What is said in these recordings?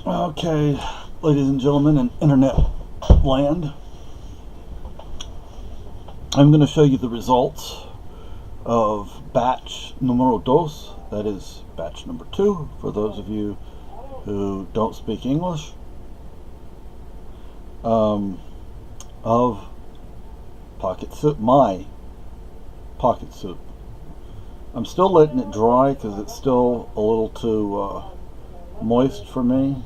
Okay, ladies and gentlemen in internet land, I'm going to show you the results of batch numero dos, that is batch number 2, for those of you who don't speak English, of pocket soup, my pocket soup. I'm still letting it dry because it's still a little too moist for me.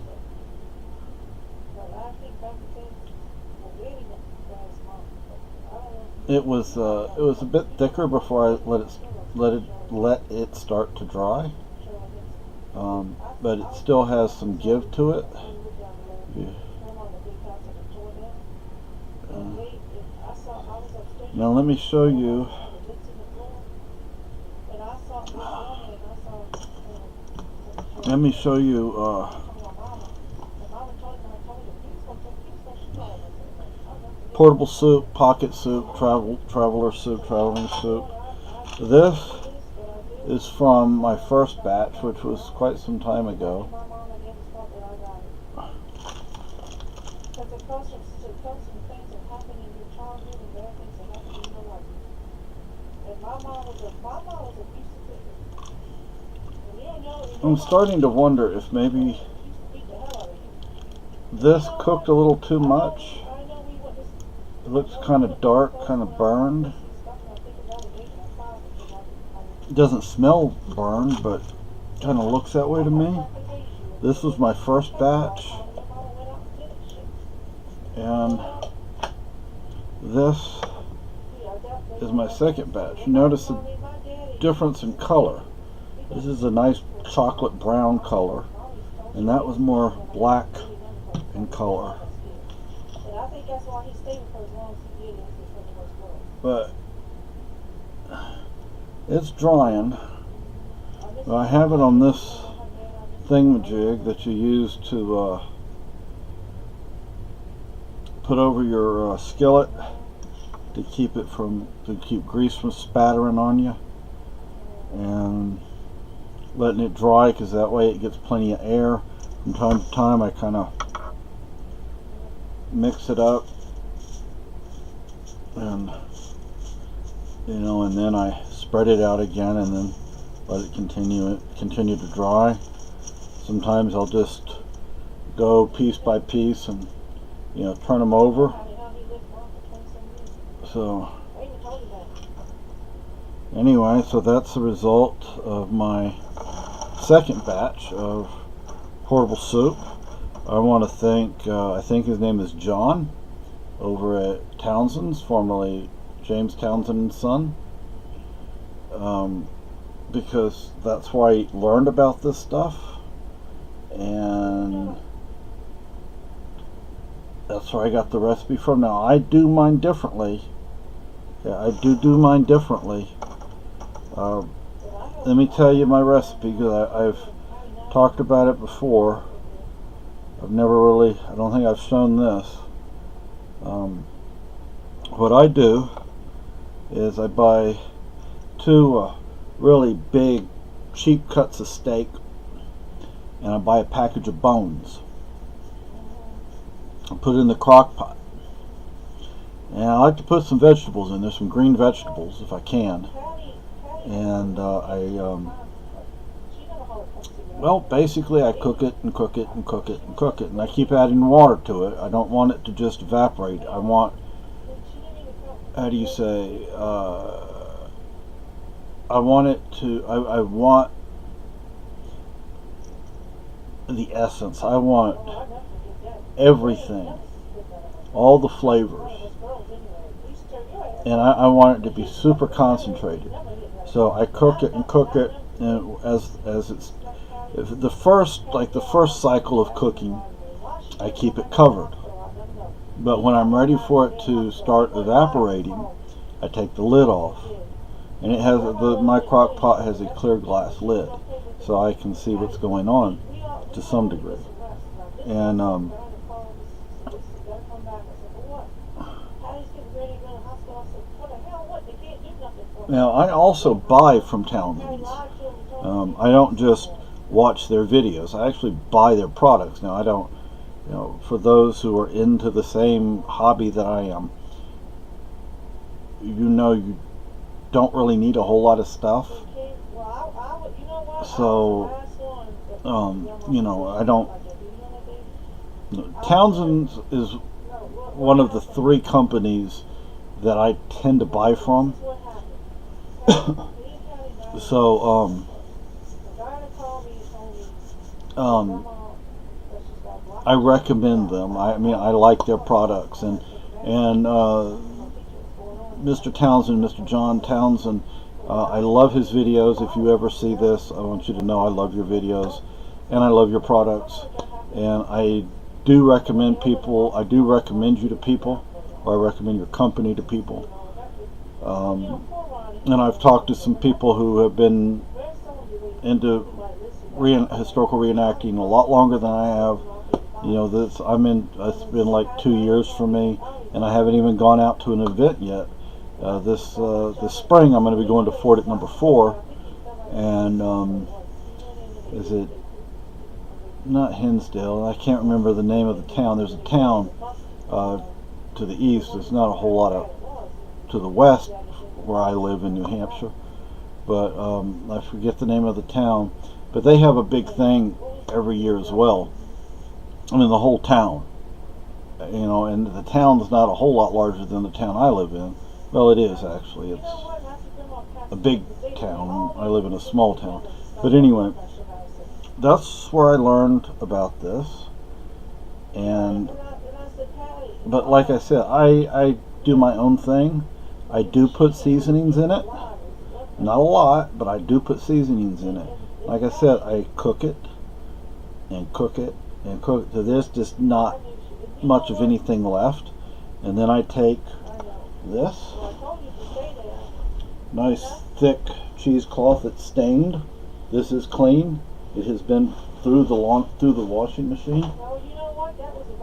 It was a bit thicker before I let it start to dry, but it still has some give to it. Yeah. Now let me show you. Let me show you portable soup, pocket soup, traveler soup, traveling soup. This is from my first batch, which was quite some time ago. I'm starting to wonder if maybe this cooked a little too much. It looks kind of dark, kind of burned. It doesn't smell burned, but kind of looks that way to me. This was my first batch, and this is my second batch. Notice the difference in color. This is a nice chocolate brown color, and that was more black in color. But it's drying. I have it on this thingamajig that you use to put over your skillet to keep grease from spattering on you, and letting it dry, because that way it gets plenty of air. From time to time I kind of mix it up, and and then I spread it out again, and then let it continue to dry. Sometimes I'll just go piece by piece and turn them over. So anyway, so that's the result of my second batch of portable soup. I want to thank, I think his name is John, over at Townsend's, formerly James Townsend and Son, because that's where I learned about this stuff, and that's where I got the recipe from. Now I do mine differently. Yeah, I do mine differently. Let me tell you my recipe, because I've talked about it before. I don't think I've shown this. What I do is I buy 2 really big, cheap cuts of steak, and I buy a package of bones. I put it in the crock pot. And I like to put some vegetables in there, some green vegetables if I can. And well, basically I cook it and cook it and cook it and cook it, and I keep adding water to it. I don't want it to just evaporate. I want, how do you say, I want it to, I want the essence. I want everything, all the flavors, and I want it to be super concentrated. So I cook it and cook it, and as it's the first cycle of cooking, I keep it covered. But when I'm ready for it to start evaporating, I take the lid off, and it has my crock pot has a clear glass lid, so I can see what's going on to some degree. And now I also buy from Townsend's. I don't just watch their videos. I actually buy their products. Now I don't, for those who are into the same hobby that I am, you don't really need a whole lot of stuff. So, I don't. Townsend is one of the 3 companies that I tend to buy from. So, I recommend them. I mean, I like their products, and Mr. Townsend, Mr. John Townsend, I love his videos. If you ever see this, I want you to know I love your videos, and I love your products, and I do recommend people. I do recommend you to people, or I recommend your company to people. And I've talked to some people who have been into historical reenacting a lot longer than I have. It's been like 2 years for me, and I haven't even gone out to an event yet. This spring I'm going to be going to Fort No. 4, and is it not Hinsdale? I can't remember the name of the town. There's a town to the east. There's not a whole lot to the west where I live in New Hampshire, but I forget the name of the town. But they have a big thing every year as well. I mean, the whole town, and the town's not a whole lot larger than the town I live in. Well, it is actually. It's a big town. I live in a small town. But anyway, that's where I learned about this. But like I said, I do my own thing. I do put seasonings in it. Not a lot, but I do put seasonings in it. Like I said, I cook it and cook it and cook it to there's just not much of anything left. And then I take this nice thick cheesecloth that's stained. This is clean. It has been through the washing machine.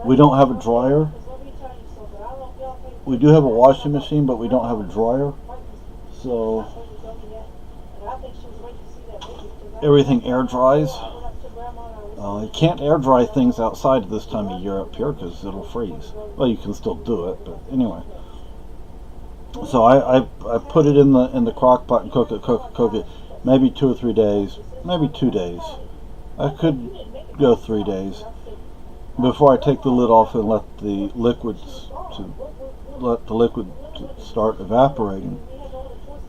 We don't have a dryer. We do have a washing machine, but we don't have a dryer. So everything air dries. You can't air dry things outside this time of year up here because it'll freeze. Well, you can still do it, but anyway. So I put it in the crock pot and cook it. Maybe 2 or 3 days, maybe 2 days. I could go 3 days before I take the lid off and let the liquid start evaporating.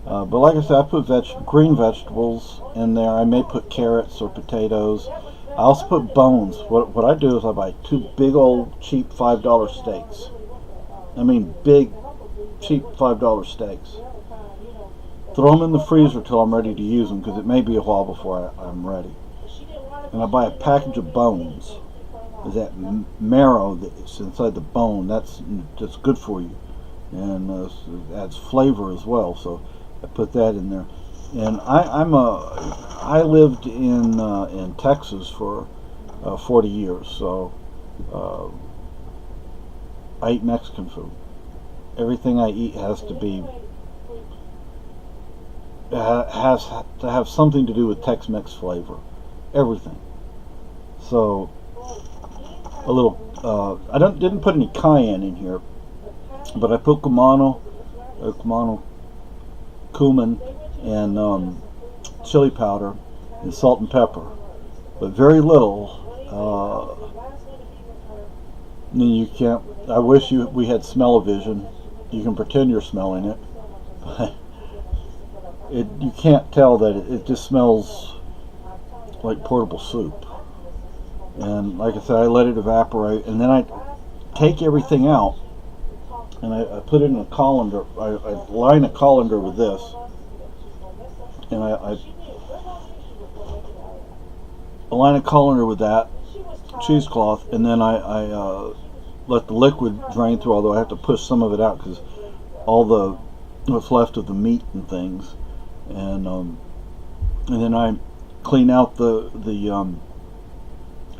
But like I said, I put green vegetables in there. I may put carrots or potatoes. I also put bones. What I do is I buy 2 big old cheap $5 steaks. I mean big cheap $5 steaks. Throw them in the freezer till I'm ready to use them, because it may be a while before I'm ready. And I buy a package of bones. Is that marrow that's inside the bone? That's good for you, and it adds flavor as well. So I put that in there. And I lived in Texas for 40 years, so I eat Mexican food. Everything I eat has to have something to do with Tex-Mex flavor. Everything. So a little. I didn't put any cayenne in here, but I put cumin, and chili powder and salt and pepper, but very little. You can't. I wish we had smell-o-vision. You can pretend you're smelling it, but you can't tell that it just smells like portable soup. And like I said, I let it evaporate, and then I take everything out, and I put it in a colander. I line a colander with this, and I line a colander with that cheesecloth, and then I let the liquid drain through, although I have to push some of it out because all what's left of the meat and things, and then I clean out the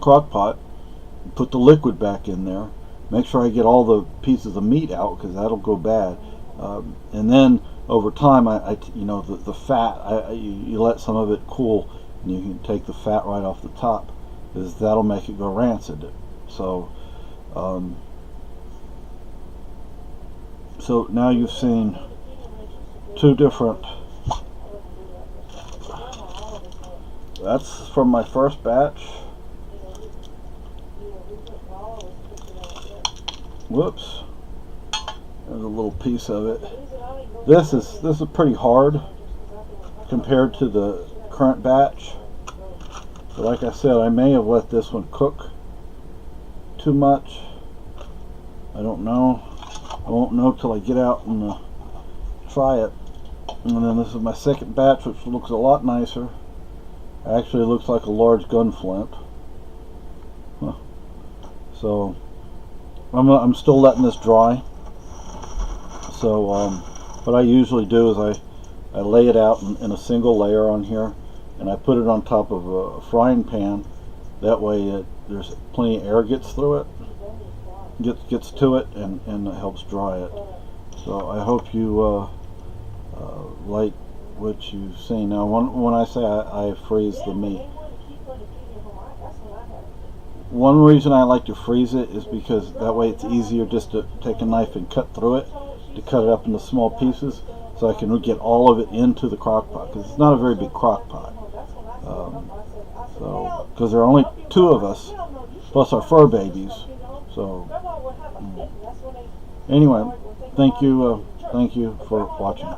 crock pot, put the liquid back in there, make sure I get all the pieces of meat out because that'll go bad, and then over time the fat, you let some of it cool, and you can take the fat right off the top, is that'll make it go rancid. So so now you've seen two different. That's from my first batch. Whoops, there's a little piece of it. This is pretty hard compared to the current batch, but like I said, I may have let this one cook too much. I don't know. I won't know till I get out and try it. And then this is my second batch, which looks a lot nicer. Actually looks like a large gun flint. Huh. So I'm still letting this dry. So what I usually do is I lay it out in a single layer on here, and I put it on top of a frying pan. That way there's plenty of air gets through it, gets to it, and it helps dry it. So I hope you like what you've seen. Now when I say I freeze the meat, one reason I like to freeze it is because that way it's easier just to take a knife and cut through it, to cut it up into small pieces, so I can get all of it into the crock pot, because it's not a very big crock pot. So because there are only two of us plus our fur babies. So anyway, thank you for watching.